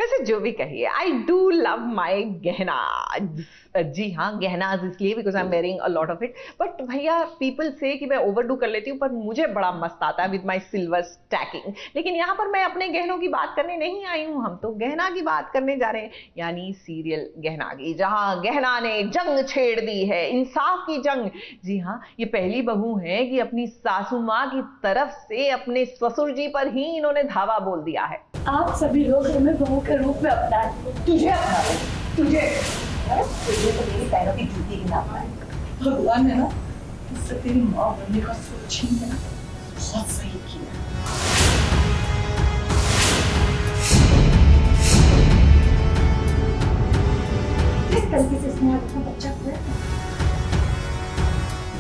वैसे जो भी कहिए, आई डू लव माई गहना। जी हाँ, गहनाज इसलिए because I am wearing a lot of it. But भैया पीपल से कि मैं ओवरडू कर लेती हूँ, पर मुझे बड़ा मस्त आता है विद माई सिल्वर स्टैकिंग। लेकिन यहाँ पर मैं अपने गहनों की बात करने नहीं आई हूँ, हम तो गहना की बात करने जा रहे हैं, यानी सीरियल गहना की, जहाँ गहना ने जंग छेड़ दी है, इंसाफ की जंग। जी हाँ, ये पहली बहू है कि अपनी सासू माँ की तरफ से अपने ससुर जी पर ही इन्होंने धावा बोल दिया है। आप सभी लोग हमें बहू के रूप में अपनाएं। तुझे अपना ले, तुझे तो मेरी पैरों की जूती की नाप है। भगवान ने ना मुझसे तेरी माँ बनने का सोच छीन के ना बहुत सही किया। किस तरीके से इसने अपना बच्चा खोया,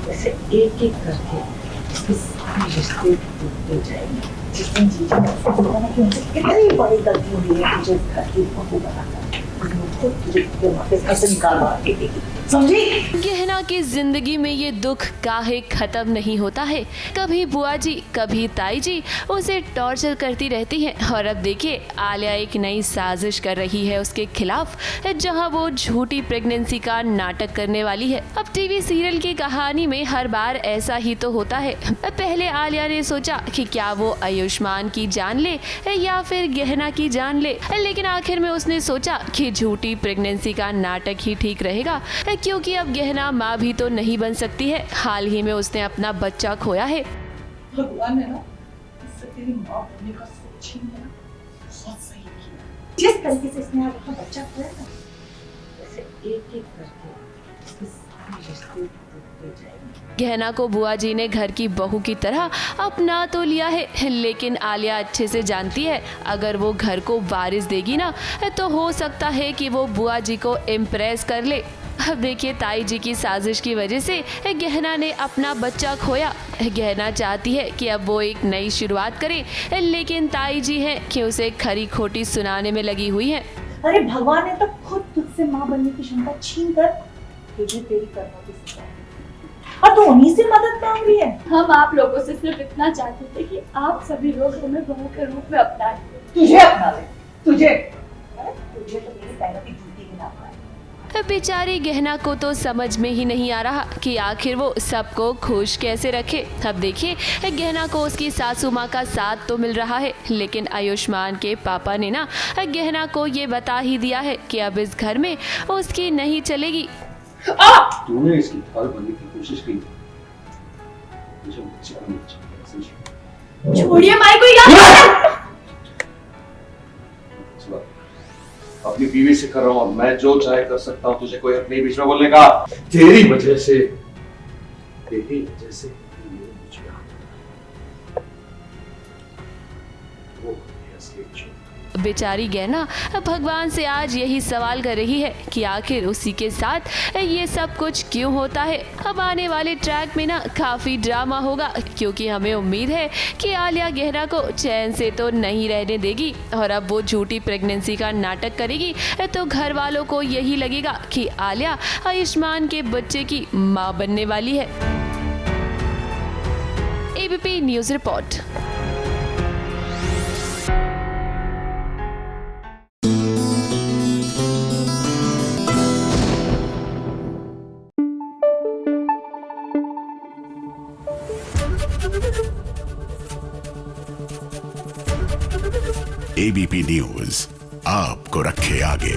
वैसे एक एक करके इसके सारे रिश्ते टूटते जाएंगे। जिस दिन जीजा ने उसको बोला ना कि उनसे कितनी बड़ी गलती हुई है तुझे घर की बहू बनाकर, खुद तुझे वापस घर से निकाल मार के देगी, समझी? गहना की जिंदगी में ये दुख काहे खत्म नहीं होता है। कभी बुआ जी, कभी ताई जी उसे टॉर्चर करती रहती हैं, और अब देखिए आलिया एक नई साजिश कर रही है उसके खिलाफ, जहां वो झूठी प्रेगनेंसी का नाटक करने वाली है। अब टीवी सीरियल की कहानी में हर बार ऐसा ही तो होता है। पहले आलिया ने सोचा कि क्या वो आयुष्मान की जान ले या फिर गहना की जान ले, लेकिन आखिर में उसने सोचा कि झूठी प्रेगनेंसी का नाटक ही ठीक रहेगा, क्योंकि अब गहना माँ भी तो नहीं बन सकती है। हाल ही में उसने अपना बच्चा खोया है। भगवान ने ना मुझसे तेरी माँ बनने का सोच छीन के ना बहुत सही किया। जिस तरीके से इसने अपना बच्चा खोया ना, वैसे एक एक करके इसके सारे रिश्ते टूटते जाएंगे। गहना को बुआ जी ने घर की बहू की तरह अपना तो लिया है, लेकिन आलिया अच्छे से जानती है अगर वो घर को वारिस देगी ना, तो हो सकता है कि वो बुआ जी को इम्प्रेस कर ले। अब देखिए ताई जी की साजिश की वजह से गहना ने अपना बच्चा खोया। गहना चाहती है कि अब वो एक नई शुरुआत करे, लेकिन ताई जी हैं कि उसे खरी खोटी सुनाने में लगी हुई हैं। अरे भगवान ने तो खुद तुझसे माँ बनने की क्षमता छीन कर तुझे तेरी कर्मों की सजा दी, और तू उन्हीं से मदद मांग रही है। हम आप लोगों से सिर्फ इतना चाहते थे कि आप सभी लोग हमें बहू के रूप में अपनाएं। तुझे अपना ले, तुझे तो मेरी पैरों की जूती की नाप है। बेचारी गहना को तो समझ में ही नहीं आ रहा कि आखिर वो सबको खुश कैसे रखे। अब देखिए गहना को उसकी सासू माँ का साथ तो मिल रहा है, लेकिन आयुष्मान के पापा ने ना गहना को ये बता ही दिया है कि अब इस घर में उसकी नहीं चलेगी। तूने इसकी ढाल बनने की कोशिश की, मुझे बच्चा नहीं चाहिए। छोड़िए माई को याद। अपनी बीवी से कर रहा हूँ, मैं जो चाहे कर सकता हूँ, तुझे कोई अपने बीच में बोलने का। तेरी वजह से बेचारी गहना भगवान से आज यही सवाल कर रही है कि आखिर उसी के साथ ये सब कुछ क्यों होता है। अब आने वाले ट्रैक में ना काफ़ी ड्रामा होगा, क्योंकि हमें उम्मीद है कि आलिया गहना को चैन से तो नहीं रहने देगी, और अब वो झूठी प्रेगनेंसी का नाटक करेगी तो घर वालों को यही लगेगा कि आलिया आयुष्मान के बच्चे की माँ बनने वाली है। ABP news report. ABP news आपको रखे आगे।